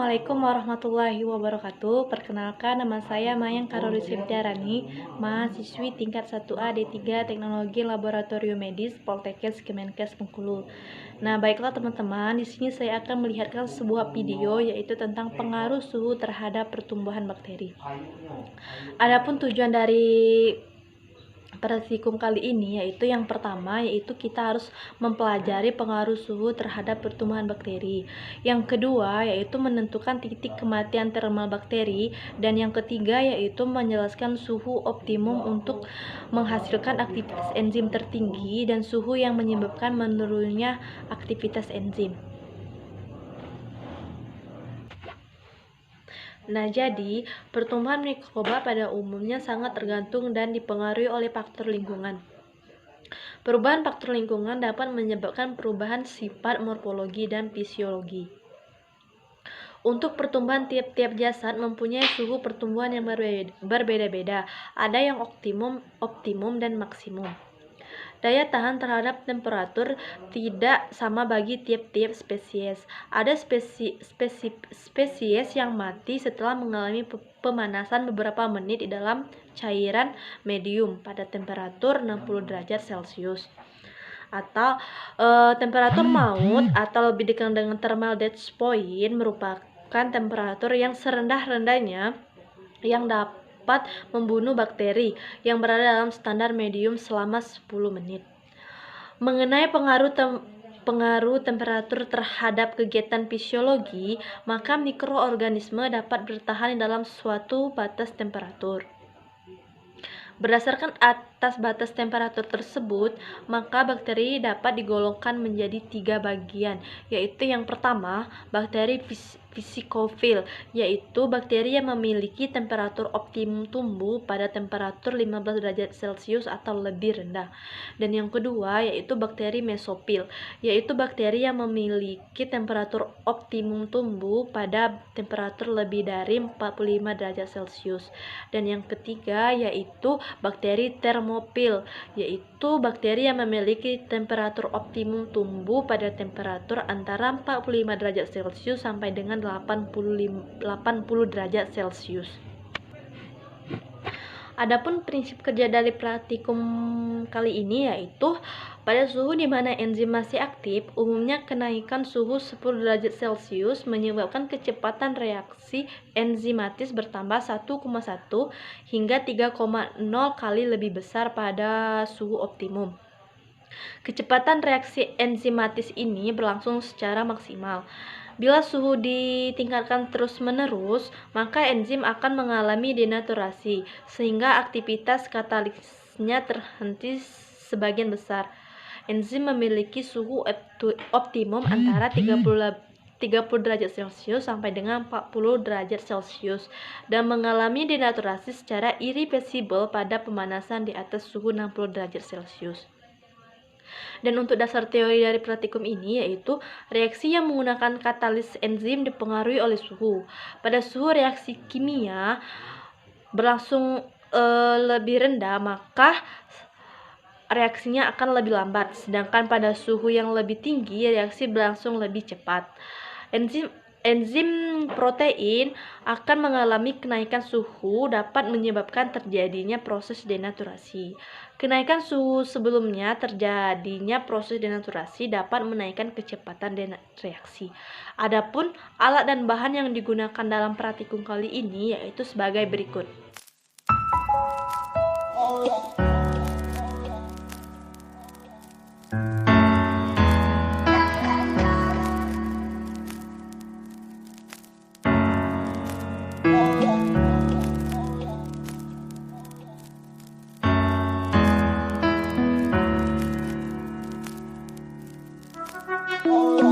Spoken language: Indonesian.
Assalamualaikum warahmatullahi wabarakatuh. Perkenalkan, nama saya Mayang Karoli Septiarani, mahasiswi tingkat 1A D3 Teknologi Laboratorium Medis Poltekkes Kemenkes Bengkulu. Nah, baiklah teman-teman, di sini saya akan melihatkan sebuah video yaitu tentang pengaruh suhu terhadap pertumbuhan bakteri. Adapun tujuan dari praktikum kali ini yaitu yang pertama yaitu kita harus mempelajari pengaruh suhu terhadap pertumbuhan bakteri. Yang kedua yaitu menentukan titik kematian termal bakteri, dan yang ketiga yaitu menjelaskan suhu optimum untuk menghasilkan aktivitas enzim tertinggi dan suhu yang menyebabkan menurunnya aktivitas enzim. Nah, jadi pertumbuhan mikroba pada umumnya sangat tergantung dan dipengaruhi oleh faktor lingkungan. Perubahan faktor lingkungan dapat menyebabkan perubahan sifat morfologi dan fisiologi. Untuk pertumbuhan, tiap-tiap jasad mempunyai suhu pertumbuhan yang berbeda-beda. Ada yang optimum dan maksimum. Daya tahan terhadap temperatur tidak sama bagi tiap-tiap spesies. Ada spesies yang mati setelah mengalami pemanasan beberapa menit di dalam cairan medium pada temperatur 60 derajat Celcius. Atau temperatur maut atau lebih dikenal dengan thermal death point merupakan temperatur yang serendah-rendahnya yang dapat membunuh bakteri yang berada dalam standar medium selama 10 menit. Mengenai pengaruh temperatur terhadap kegiatan fisiologi, maka mikroorganisme dapat bertahan dalam suatu batas temperatur. Berdasarkan atas batas temperatur tersebut, maka bakteri dapat digolongkan menjadi 3 bagian, yaitu yang pertama, bakteri fisikofil, yaitu bakteri yang memiliki temperatur optimum tumbuh pada temperatur 15 derajat Celcius atau lebih rendah. Dan yang kedua, yaitu bakteri mesofil, yaitu bakteri yang memiliki temperatur optimum tumbuh pada temperatur lebih dari 45 derajat Celcius. Dan yang ketiga, yaitu bakteri termofil, yaitu bakteri yang memiliki temperatur optimum tumbuh pada temperatur antara 45 derajat Celcius sampai dengan 80 derajat Celcius. Adapun prinsip kerja dari praktikum kali ini yaitu pada suhu di mana enzim masih aktif, umumnya kenaikan suhu 10 derajat Celcius menyebabkan kecepatan reaksi enzimatis bertambah 1,1 hingga 3,0 kali lebih besar pada suhu optimum. Kecepatan reaksi enzimatis ini berlangsung secara maksimal. Bila suhu ditingkatkan terus-menerus, maka enzim akan mengalami denaturasi, sehingga aktivitas katalisnya terhenti sebagian besar. Enzim memiliki suhu optimum antara 30 derajat Celcius sampai dengan 40 derajat Celcius dan mengalami denaturasi secara irreversibel pada pemanasan di atas suhu 60 derajat Celcius. Dan untuk dasar teori dari praktikum ini yaitu reaksi yang menggunakan katalis enzim dipengaruhi oleh suhu. Pada suhu reaksi kimia berlangsung lebih rendah, maka reaksinya akan lebih lambat, sedangkan pada suhu yang lebih tinggi reaksi berlangsung lebih cepat. Enzim protein akan mengalami kenaikan suhu dapat menyebabkan terjadinya proses denaturasi. Kenaikan suhu sebelumnya terjadinya proses denaturasi dapat menaikkan kecepatan reaksi. Adapun alat dan bahan yang digunakan dalam praktikum kali ini yaitu sebagai berikut. Oh